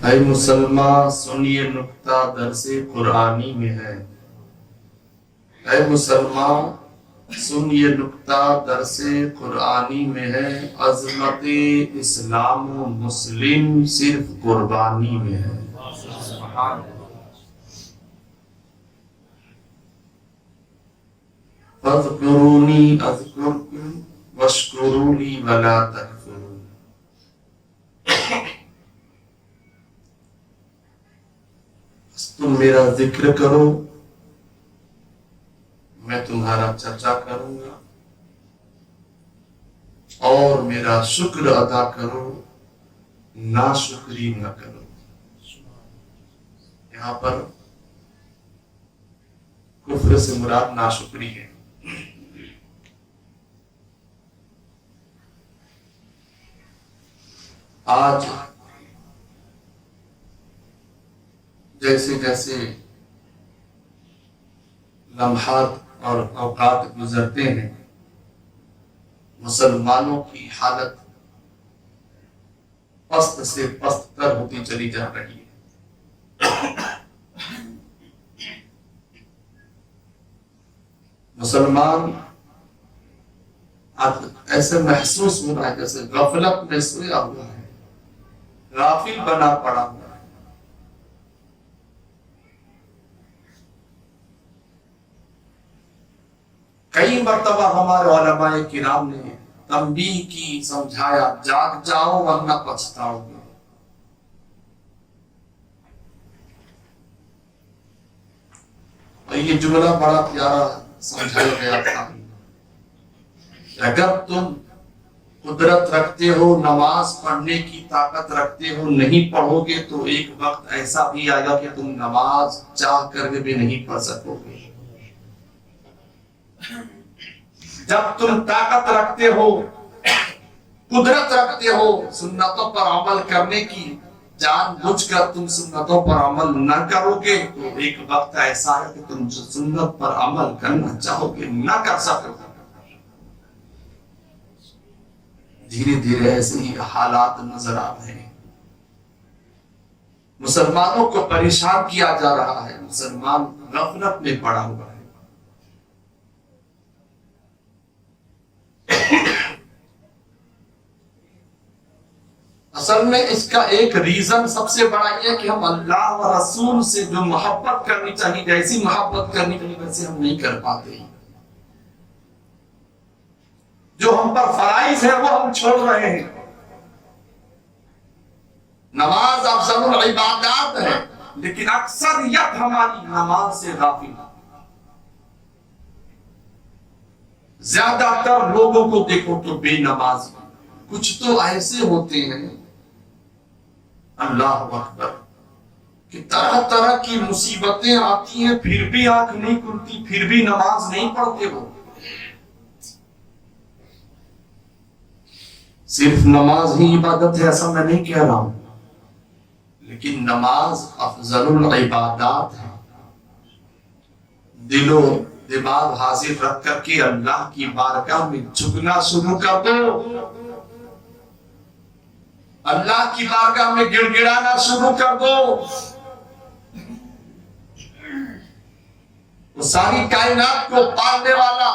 اے مسلمان سن یہ نکتہ درس قرآنی میں ہے، اے مسلمان سن یہ نکتہ درس قرآنی میں ہے، عظمت اسلام و مسلم صرف قربانی میں ہے۔ فاذکرونی اذکرکم واشکرونی ولا تکفرون۔ تم میرا ذکر کرو، میں تمہارا چرچا کروں گا، اور میرا شکر ادا کرو، ناشکری نہ کرو۔ یہاں پر کفر سے مراد ناشکری ہے۔ آج جیسے جیسے لمحات اور اوقات گزرتے ہیں، مسلمانوں کی حالت پست سے پست تر ہوتی چلی جا رہی ہے۔ مسلمان آج ایسے محسوس ہو رہا ہے جیسے غفلت میں سویا ہوا ہے، غافل بنا پڑا ہوا ہے۔ کئی مرتبہ ہمارے علماء کرام نے تنبیہ کی، سمجھایا جاگ جاؤ ورنہ پچھتاؤ گے۔ اور یہ جملہ بڑا پیارا سمجھایا گیا تھا، اگر تم قدرت رکھتے ہو، نماز پڑھنے کی طاقت رکھتے ہو، نہیں پڑھو گے تو ایک وقت ایسا بھی آئے گا کہ تم نماز چاہ کر کے بھی نہیں پڑھ سکو گے۔ جب تم طاقت رکھتے ہو، قدرت رکھتے ہو سنتوں پر عمل کرنے کی، جان بوجھ کر تم سنتوں پر عمل نہ کرو گے تو ایک وقت ایسا ہے کہ تم سنت پر عمل کرنا چاہو گے نہ کر سکو گے۔ دھیرے دھیرے ایسے ہی حالات نظر آ رہے ہیں، مسلمانوں کو پریشان کیا جا رہا ہے، مسلمان غفلت میں پڑا ہوا ہے۔ اصل میں اس کا ایک ریزن سب سے بڑا یہ ہے کہ ہم اللہ و رسول سے جو محبت کرنی چاہیے، جیسی محبت کرنی چاہیے ویسے ہم نہیں کر پاتے۔ جو ہم پر فرائض ہے وہ ہم چھوڑ رہے ہیں۔ نماز افضل العبادات ہے، لیکن اکثریت ہماری نماز سے غافل ہے۔ زیادہ تر لوگوں کو دیکھو تو بے نماز، کچھ تو ایسے ہوتے ہیں اللہ اکبر کہ طرح طرح کی مصیبتیں آتی ہیں پھر بھی آنکھ نہیں کھلتی، پھر بھی نماز نہیں پڑھتے ہو۔ صرف نماز ہی عبادت ہے ایسا میں نہیں کہہ رہا ہوں، لیکن نماز افضل العبادات ہے۔ دل و دماغ حاضر رکھ کر کے اللہ کی بارگاہ میں جھکنا شروع کر دو، اللہ کی بارگاہ میں گڑ گڑانا شروع کر دو۔ وہ ساری کائنات کو پالنے والا،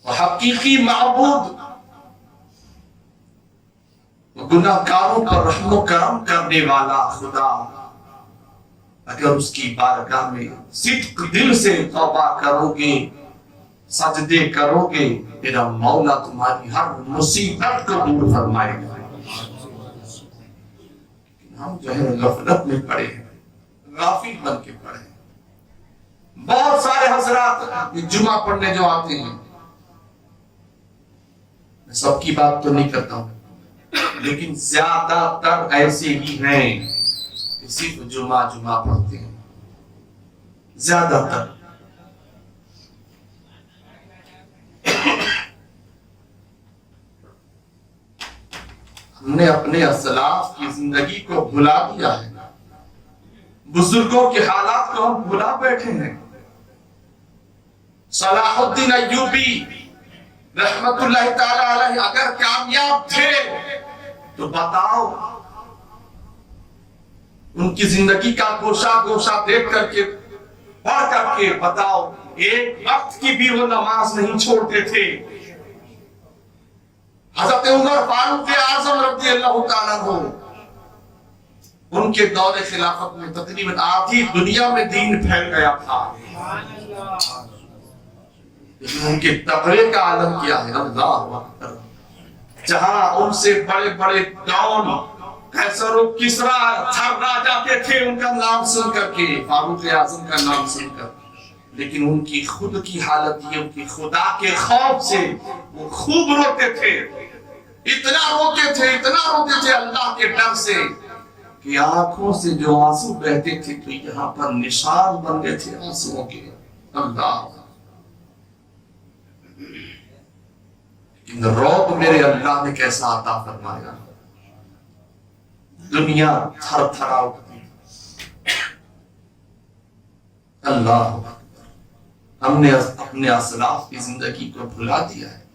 وہ حقیقی معبود، وہ گناہ کاروں پر رحم و کرم کرنے والا خدا، اگر اس کی بارگاہ میں صدق دل سے توبہ کرو گے، سجدے کرو گے، میرا مولا تمہاری ہر مصیبت کو دور فرمائے گا۔ ہم جو ہے غفلت میں پڑے ہیں، غافل بن کے پڑے ہیں۔ بہت سارے حضرات جمعہ پڑھنے جو آتے ہیں، میں سب کی بات تو نہیں کرتا ہوں، لیکن زیادہ تر ایسے ہی ہیں کہ صرف جمعہ پڑھتے ہیں، زیادہ تر۔ ہم نے اپنے اسلاف کی زندگی کو بھلا دیا ہے، بزرگوں کے حالات کو ہم بھلا بیٹھے ہیں۔ صلاح الدین ایوبی رحمت اللہ تعالی علیہ اگر کامیاب تھے تو بتاؤ ان کی زندگی کا گوشہ گوشہ دیکھ کر کے پڑھ کر کے بتاؤ ایک وقت کی بھی وہ نماز نہیں چھوڑتے تھے. حضرت عمر فاروق اعظم رضی اللہ تعالیٰ عنہ ان کے دور خلافت میں تقریباً آدھی دنیا میں دین پھیل گیا تھا، لیکن ان کے تقوی کا عالم کیا ہے. اللہ اکبر. جہاں ان سے بڑے بڑے ڈان قیصر و کسریٰ تھرا جاتے تھے ان کا نام سن کر کے، فاروق اعظم کا نام سن کر، لیکن ان کی خود کی حالت یہ ان کی خدا کے خوف سے وہ خوب روتے تھے. اتنا روتے تھے اللہ کے ڈر سے کہ آنکھوں سے جو آنسو بہتے تھے تو یہاں پر نشان بن گئے تھے آنسوؤں کے. اللہ. لیکن رعب میرے اللہ نے کیسا عطا فرمایا، دنیا تھر تھرا اٹھتی. اللہ. ہم نے اپنے اسلاف کی زندگی کو بھلا دیا ہے.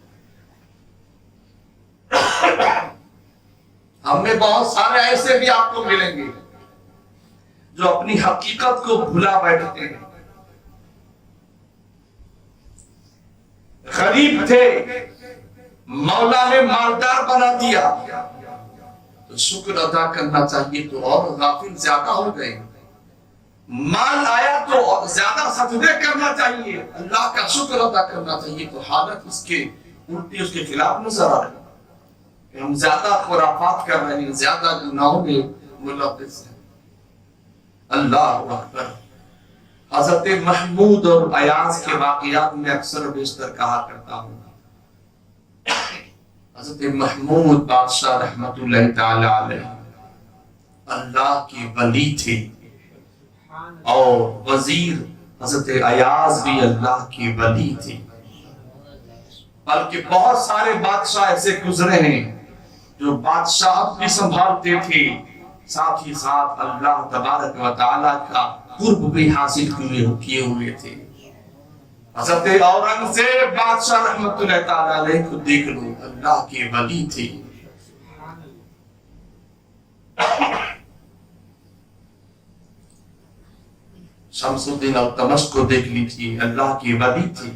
ہم میں بہت سارے ایسے بھی آپ کو ملیں گے جو اپنی حقیقت کو بھلا بیٹھتے ہیں. غریب تھے، مولا نے مالدار بنا دیا تو شکر ادا کرنا چاہیے تو اور غافل زیادہ ہو گئے. مال آیا تو زیادہ سجدے کرنا چاہیے، اللہ کا شکر ادا کرنا چاہیے تو حالت اس کے الٹی اس کے خلاف نظر آ رہی. ہم زیادہ خرافات کر رہے ہیں، زیادہ گناہوں میں ملوث ہیں. اللہ اکبر. حضرت محمود اور ایاز کے واقعات میں اکثر و بیشتر کہا کرتا ہوں. حضرت محمود بادشاہ رحمت اللہ تعالی علیہ اللہ کی ولی تھے اور وزیر حضرت ایاز بھی اللہ کی ولی تھی. بلکہ بہت سارے بادشاہ ایسے گزرے ہیں جو بادشاہت بھی سنبھالتے تھے، ساتھ ہی ساتھ اللہ تبارک و تعالیٰ کا قرب بھی حاصل کیے ہوئے تھے. حضرت اورنگزیب بادشاہ رحمت اللہ تعالیٰ علیہ کو دیکھ لو، اللہ کی ولی تھی. شمس الدین التمش کو دیکھ لی تھی، اللہ کی ولی تھی.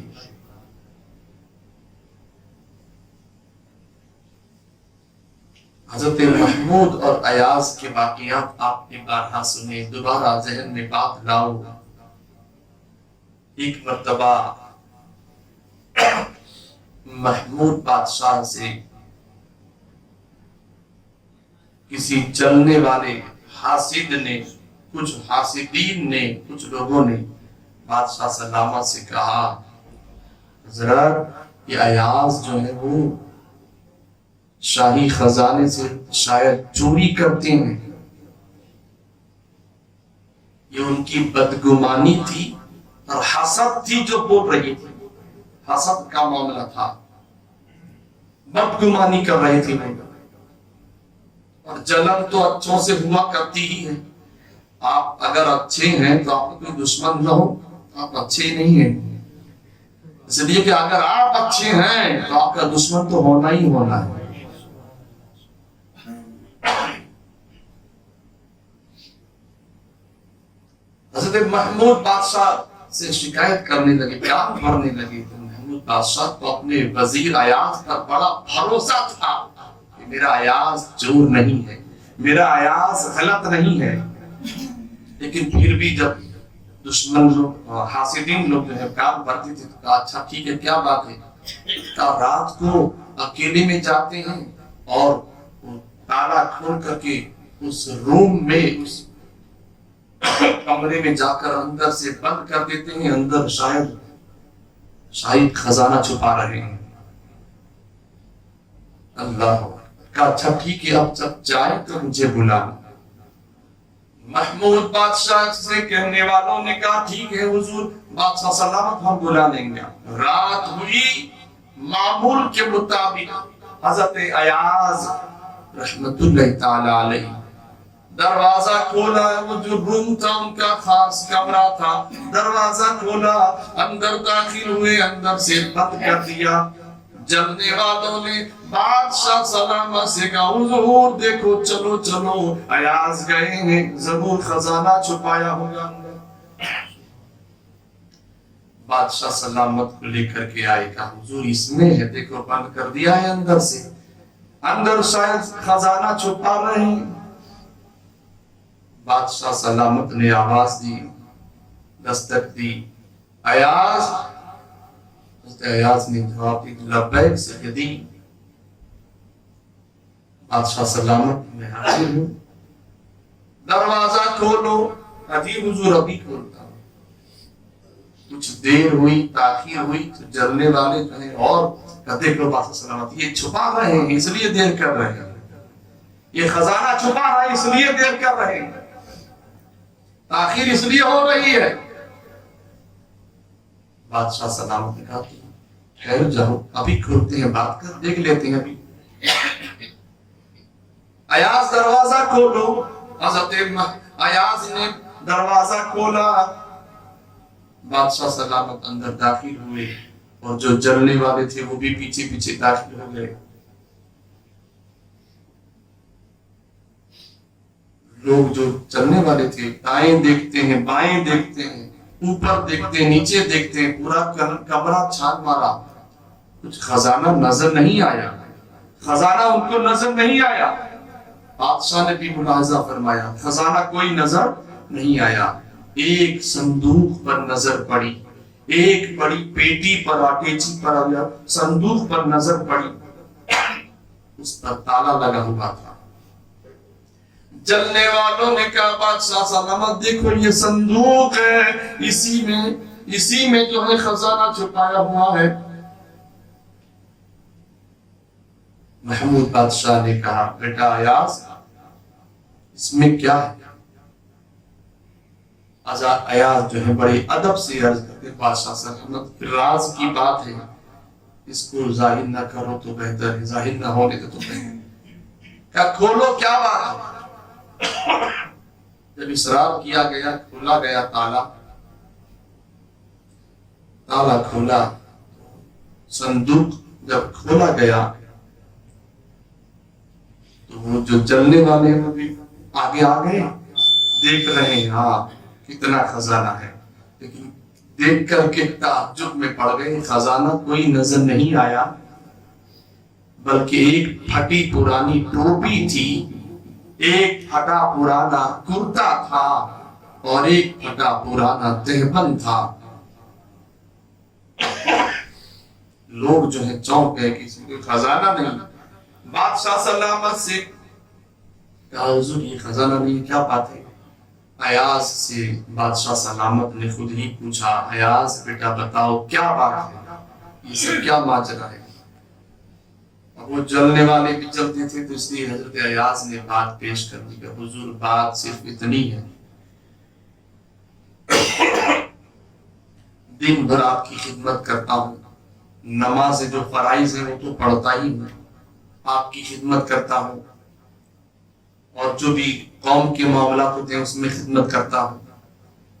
حضرت محمود اور ایاز کے واقعات آپ نے بارہا سنے، دوبارہ ذہن میں بات لاؤ. ایک مرتبہ محمود بادشاہ سے کسی چلنے والے حاسد نے، کچھ حاسدین نے، کچھ لوگوں نے بادشاہ سلامت سے کہا حضرت یہ ایاز جو ہے وہ شاہی خزانے سے شاید چوری کرتے ہیں. یہ ان کی بدگمانی تھی اور حسد تھی جو بول رہی تھی. حسد کا معاملہ تھا، بدگمانی کر رہے تھے وہ. اور جلن تو اچھوں سے ہوا کرتی ہی ہے. آپ اگر اچھے ہیں تو آپ کو کوئی دشمن نہ ہو، آپ اچھے نہیں ہیں. اس لیے کہ اگر آپ اچھے ہیں تو آپ کا دشمن تو ہونا ہی ہونا ہے. حضرت محمود بادشاہ سے شکایت کرنے لگے، کام کرنے لگے. محمود بادشاہ کو اپنے وزیر ایاز پر بڑا بھروسہ تھا کہ میرا ایاز چور نہیں ہے، میرا ایاز غلط نہیں ہے. لیکن پھر بھی جب دشمن لوگ، حاسدین لوگ جو ہے کام کرتے تھے تو کہا اچھا ٹھیک ہے، کیا بات ہے. کہا رات کو اکیلے میں جاتے ہیں اور تالا کھول کر کے اس روم میں، اس کمرے میں جا کر اندر سے بند کر دیتے ہیں، اندر شاید خزانہ چھپا رہے ہیں. اللہ کا اچھا ٹھیک ہے، اب جب جائے تو مجھے بلا. محمود بادشاہ سے کہنے والوں نے کہا ٹھیک ہے حضور، بادشاہ سلامت، ہم بلا لیں گے. رات ہوئی، معمول کے مطابق حضرت ایاز رحمت اللہ تعالی علیہ دروازہ کھولا. وہ جو روم تھا ان کا خاص کمرہ تھا، دروازہ کھولا، اندر داخل ہوئے، اندر سے بند کر دیا. جلنے والوں نے بادشاہ سلامت سے کہا حضور دیکھو چلو چلو ایاز گئے ہیں ضرور خزانہ چھپایا ہوگا. بادشاہ سلامت کو لے کر کے آئے کہا حضور اس میں ہے دیکھو بند کر دیا ہے اندر سے, اندر شاید خزانہ چھپا رہے ہیں. بادشاہ سلامت نے آواز دی, دستک دی, ایاز. ایاز نے جواب دی لبیک سیدی. بادشاہ سلامت میں حاضر ہوں, دروازہ کھولو. ابھی حضور ابھی کھولتا ہوں. کچھ دیر ہوئی, تاخیر ہوئی تو جلنے والے جو ہیں اور کہتے کہ بادشاہ سلامت یہ چھپا رہے ہیں اس لیے دیر کر رہے ہیں, یہ خزانہ چھپا رہا ہے اس لیے دیر کر رہے ہیں, تاخیر اس لیے ہو رہی ہے. بادشاہ سلامت نے کہا ٹھہر جاؤ ابھی کھولتے ہیں, بات کر دیکھ لیتے ہیں ابھی. ایاز دروازہ کھولو. حضرت ایاز نے دروازہ کھولا. بادشاہ سلامت اندر داخل ہوئے اور جو جلنے والے تھے وہ بھی پیچھے پیچھے داخل ہو گئے. لوگ جو چلنے والے تھے دائیں دیکھتے ہیں بائیں دیکھتے ہیں اوپر دیکھتے ہیں نیچے دیکھتے ہیں, پورا کمرہ چھان مارا, کچھ خزانہ نظر نہیں آیا. خزانہ ان کو نظر نہیں آیا. بادشاہ نے بھی ملاحظہ فرمایا خزانہ کوئی نظر نہیں آیا. ایک صندوق پر نظر پڑی, ایک بڑی پیٹی پر آٹیچی پر صندوق پر نظر پڑی, اس پر تالا لگا ہوا تھا. جلنے والوں نے کہا بادشاہ سلامت دیکھو یہ صندوق ہے, اسی میں جو ہے خزانہ چھپایا ہوا ہے. محمود بادشاہ نے کہا بیٹا ایاز اس میں کیا ہے؟ ایاز جو ہے بڑے ادب سے عرض کرتے بادشاہ سلامت راز کی بات ہے, اس کو ظاہر نہ کرو تو بہتر ہے, ظاہر نہ ہونے تو بہتر ہے. کہا کھولو کیا بات ہے؟ جب اسرار کیا گیا کھولا گیا تالا کھولا, صندوق جب کھولا گیا تو وہ جو جلنے والے ہیں وہ بھی آگے آگے دیکھ رہے ہیں ہاں کتنا خزانہ ہے, لیکن دیکھ کر کے تعجب میں پڑ گئے. خزانہ کوئی نظر نہیں آیا بلکہ ایک پھٹی پرانی ٹوپی تھی, ایک پھٹا پرانا کرتا تھا اور ایک پھٹا پرانا تہبند تھا. لوگ جو ہے چونک گئے کسی کو خزانہ نہیں. بادشاہ سلامت سے کہا حضور یہ خزانہ نہیں کیا بات ہے؟ ایاز سے بادشاہ سلامت نے خود ہی پوچھا ایاز بیٹا بتاؤ کیا بات ہے, یہ سب کیا ماجرا ہے؟ وہ جلنے والے بھی جلتے تھے تو اس لیے حضرت ایاز نے بات پیش کر دی کہ حضور بات صرف اتنی ہے, دن بھر آپ کی خدمت کرتا ہوں, نماز جو فرائض ہے وہ تو پڑھتا ہی ہوں, آپ کی خدمت کرتا ہوں اور جو بھی قوم کے معاملات ہوتے ہیں اس میں خدمت کرتا ہوں,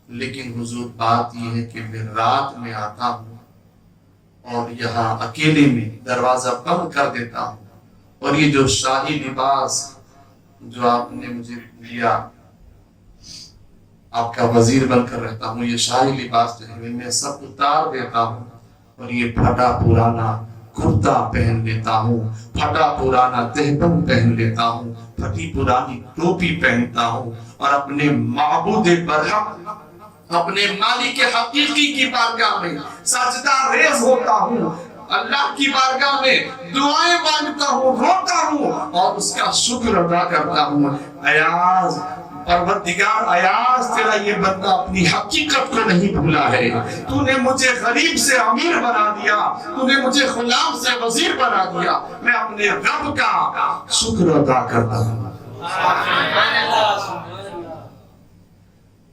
لیکن حضور بات یہ ہے کہ میں رات میں آتا ہوں اور یہاں اکیلے میں دروازہ بند کر دیتا ہوں, اور یہ جو شاہی لباس جو آپ نے مجھے دیا, آپ کا وزیر بن کر رہتا ہوں, یہ شاہی لباس جو ہے میں سب اتار دیتا ہوں اور یہ پھٹا پرانا کرتا پہن لیتا ہوں, پھٹا پرانا تہبند پہن لیتا ہوں, پھٹی پرانی ٹوپی پہنتا ہوں اور اپنے معبود برحق اپنے مالک حقیقی کی بارگاہ میں سجدہ ریز ہوتا ہوں, اللہ کی بارگاہ میں دعائیں مانگتا ہوں, روتا ہوں اور اس کا شکر ادا کرتا ہوں. ایاز پروردگار ایاز تیرا یہ بندہ اپنی حقیقت کو نہیں بھولا ہے, تو نے مجھے غریب سے امیر بنا دیا, تو نے مجھے غلام سے وزیر بنا دیا, میں اپنے رب کا شکر ادا کرتا ہوں.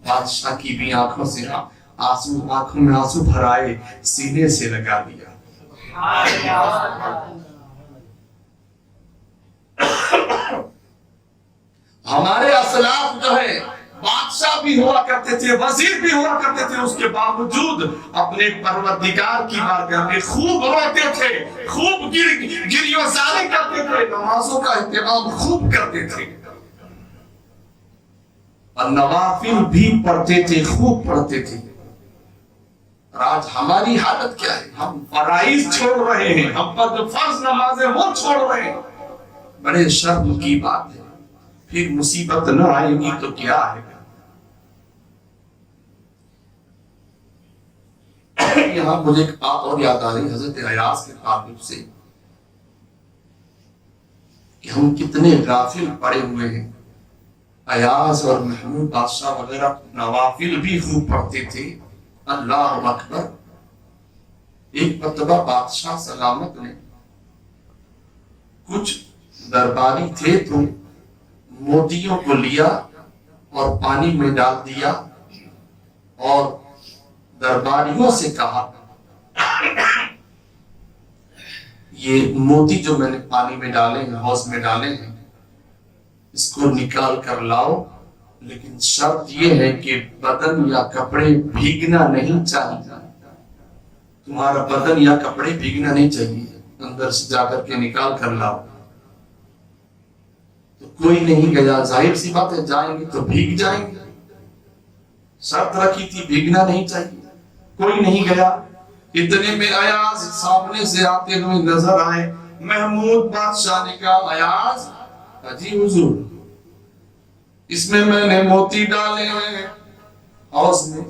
بادشاہ کی بھی آنکھوں سے آنکھوں میں آنسو بھرائے, سینے سے لگا دیا. ہمارے اسلاف جو ہے بادشاہ بھی ہوا کرتے تھے، وزیر بھی ہوا کرتے تھے، اس کے باوجود اپنے پروردگار کی بارگاہ میں خوب روتے تھے، خوب گریہ زاری کرتے تھے، نمازوں کا اہتمام خوب کرتے تھے، اور نوافل بھی پڑھتے تھے، خوب پڑھتے تھے۔ اور آج ہماری حالت کیا ہے؟ ہم فرائض چھوڑ رہے ہیں، ہم پر جو فرض نماز ہے وہ چھوڑ رہے ہیں۔ بڑے شرم کی بات ہے، پھر مصیبت نہ آئے گی تو کیا آئے گا؟ یہاں مجھے ایک بات اور یاد آ رہی حضرت ایاز کے تعلق سے کہ ہم کتنے غافل پڑے ہوئے ہیں۔ ایاز اور محمود بادشاہ وغیرہ نوافل بھی خوب پڑھتے تھے، اللہ اکبر۔ ایک مرتبہ بادشاہ سلامت نے کچھ درباری تھے تو موتیوں کو لیا اور پانی میں ڈال دیا اور درباریوں سے کہا یہ موتی جو میں نے پانی میں ڈالے ہیں، حوض میں ڈالے ہیں، اس کو نکال کر لاؤ، لیکن شرط یہ ہے کہ بدن یا کپڑے بھیگنا نہیں چاہیے، تمہارا بدن یا کپڑے بھیگنا نہیں چاہیے، اندر سے جا کر کے نکال کر لاؤ۔ تو کوئی نہیں گیا، ظاہر سی بات ہے جائیں گے تو بھیگ جائیں گے، شرط رکھی تھی بھیگنا نہیں چاہیے، کوئی نہیں گیا۔ اتنے میں ایاز سامنے سے آتے ہوئے نظر آئے، محمود بادشاہ نے کہا ایاز، جی حضور، اس میں نے موتی ڈالے ہیں حوض میں،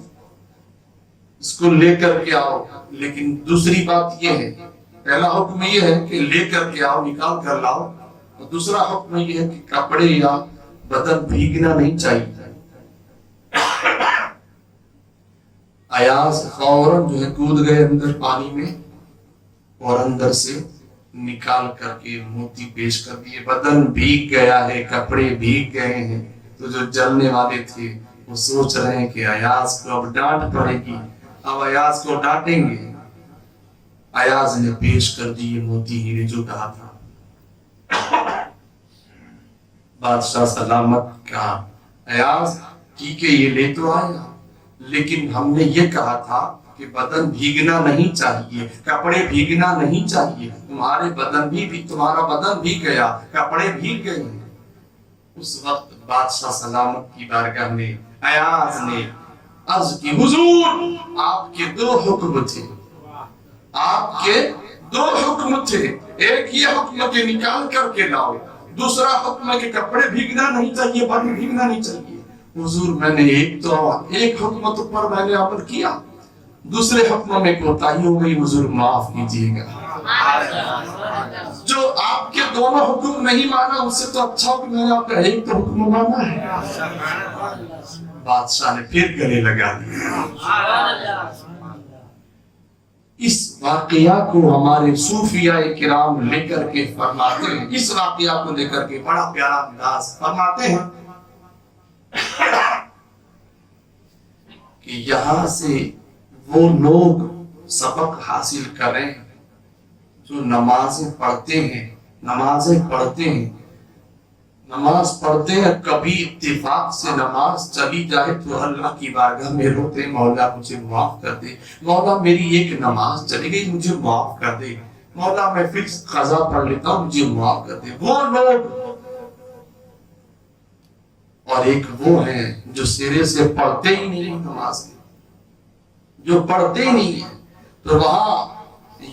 اس کو لے کر کے آؤ، لیکن دوسری بات یہ ہے، پہلا حکم یہ ہے کہ لے کر کے آؤ، نکال کر لاؤ، اور دوسرا حکم یہ ہے کہ کپڑے یا بدن بھیگنا نہیں چاہیے۔ ایاز فوراً جو ہے کود گئے اندر پانی میں اور اندر سے نکال کر کے موتی پیش کر دیے۔ بدن بھیگ گیا ہے، کپڑے بھیگ گئے ہیں، تو جو جلنے والے تھے وہ سوچ رہے ہیں کہ ایاز کو اب ڈانٹ پڑے گی، اب ایاز کو ڈانٹیں گے۔ ایاز نے پیش کر دی موتی ہی نے جو کہا تھا۔ بادشاہ سلامت کہا ایاز ٹھیک ہے یہ لے تو آیا، لیکن ہم نے یہ کہا تھا کہ بدن بھیگنا نہیں چاہیے، کپڑے بھیگنا نہیں چاہیے، تمہارے بدن بھی تمہارا بدن بھیگ گیا، کپڑے بھیگ گئے ہیں۔ اس وقت بادشاہ سلامت کی بارگاہ میں ایاز نے عرض کی حضور آپ کے دو حکم تھے، آپ کے دو حکم تھے، ایک یہ حکم کہ نکال کر کے لاؤ، دوسرا حکم ہے کہ کپڑے بھیگنا نہیں چاہیے، بدن بھیگنا نہیں چاہیے۔ حضور میں نے ایک حکم تو پر میں نے عمل کیا، دوسرے حکم میں کوتاہی ہو گئی، حضور معاف کیجیے گا۔ جو آپ کے دونوں حکم نہیں مانا اس سے تو اچھا ہو کہ میں نے آپ کا ایک تو حکم مانا ہے۔ بادشاہ نے پھر گلے لگا دیا۔ اس واقعہ کو ہمارے صوفیاء کرام لے کر کے فرماتے ہیں، اس واقعہ کو لے کر کے بڑا پیارا انداز فرماتے ہیں کہ یہاں سے وہ لوگ سبق حاصل کریں جو نمازیں پڑھتے ہیں، نماز پڑھتے ہیں، کبھی اتفاق سے نماز چلی جائے تو اللہ کی بارگاہ میں روتے مولا مجھے معاف کر دے، مولا میری ایک نماز چلی گئی مجھے معاف کر دے، مولا میں پھر قضا پڑھ لیتا ہوں مجھے معاف کر دے۔ وہ لوگ، اور ایک وہ ہیں جو سرے سے پڑھتے ہی نہیں نماز، جو پڑھتے ہی نہیں ہیں۔ تو وہاں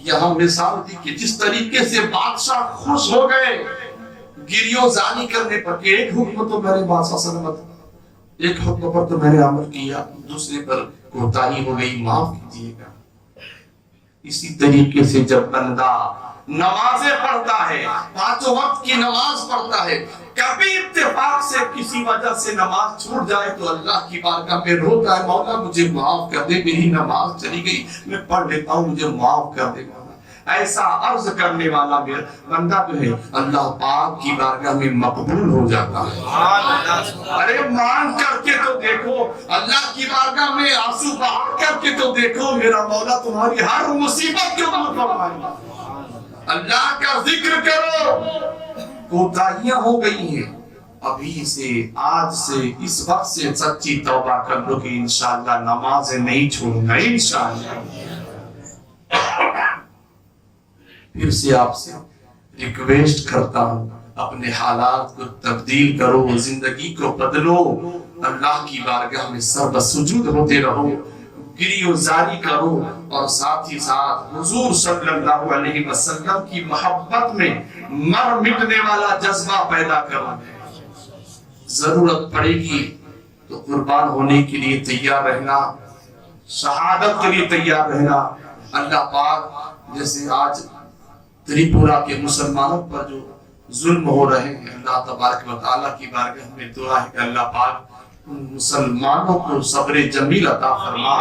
یہاں مثال تھی کہ جس طریقے سے بادشاہ خوش ہو گئے گریو زانی کرنے پر کہ ایک حکم تو میں نے بادشاہ سلامت، ایک حکم پر تو میں نے عمل کیا، دوسرے پر کوتاہی ہو گئی، معاف کیجیے گا۔ اسی طریقے سے جب بندہ نمازیں پڑھتا ہے، پانچوں وقت کی نماز پڑھتا ہے، کبھی اتفاق سے کسی وجہ سے نماز چھوٹ جائے تو اللہ کی بارگاہ میں روتا ہے مولا مجھے معاف کر دے، میری نماز چلی گئی، میں پڑھ لیتا ہوں مجھے معاف کر دے۔ ایسا عرض کرنے والا میرا بندہ جو ہے اللہ پاک کی بارگاہ میں مقبول ہو جاتا ہے۔ ارے مانگ کر کے تو دیکھو، اللہ کی بارگاہ میں آنسو بہا کر کے تو دیکھو، میرا مولا تمہاری ہر مصیبت کو دور فرمائے گا۔ اللہ کا ذکر کرو، کوتاہیاں ہو گئی ہیں، ابھی سے آج سے اس وقت سے سچی توبہ کر لو کہ انشاءاللہ نمازیں نہیں چھوڑوں گا انشاءاللہ۔ پھر سے آپ سے ریکویسٹ کرتا ہوں اپنے حالات کو تبدیل کرو، زندگی کو بدلو، اللہ کی بارگاہ میں سر بسجود ہوتے رہو، گری و زاری کرو، اور ساتھ ہی ساتھ حضور صلی اللہ علیہ وسلم کی محبت میں مر مٹنے والا جذبہ پیدا کرو۔ ضرورت پڑے گی تو قربان ہونے کے لیے تیار رہنا، شہادت کے لیے تیار رہنا۔ اللہ پاک جیسے آج تریپورہ کے مسلمانوں پر جو ظلم ہو رہے ہیں، اللہ تبارک و تعالیٰ کی بارگاہ میں دعا ہے کہ اللہ پاک مسلمانوں کو صبر جمیل عطا فرما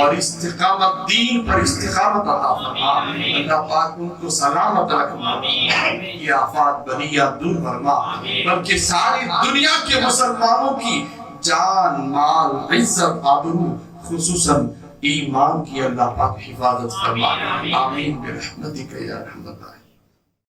اور استقامت، دین پر استقامت عطا فرما۔ اللہ پاک ان کو سلامت رکھنا، یہ آفات بلیات دور فرما، بلکہ ساری دنیا کے مسلمانوں کی جان، مال، عزت، آبرو، خصوصاً ایمان کی اللہ پاک حفاظت فرما۔ آمین برحمتک یا ارحم الراحمین۔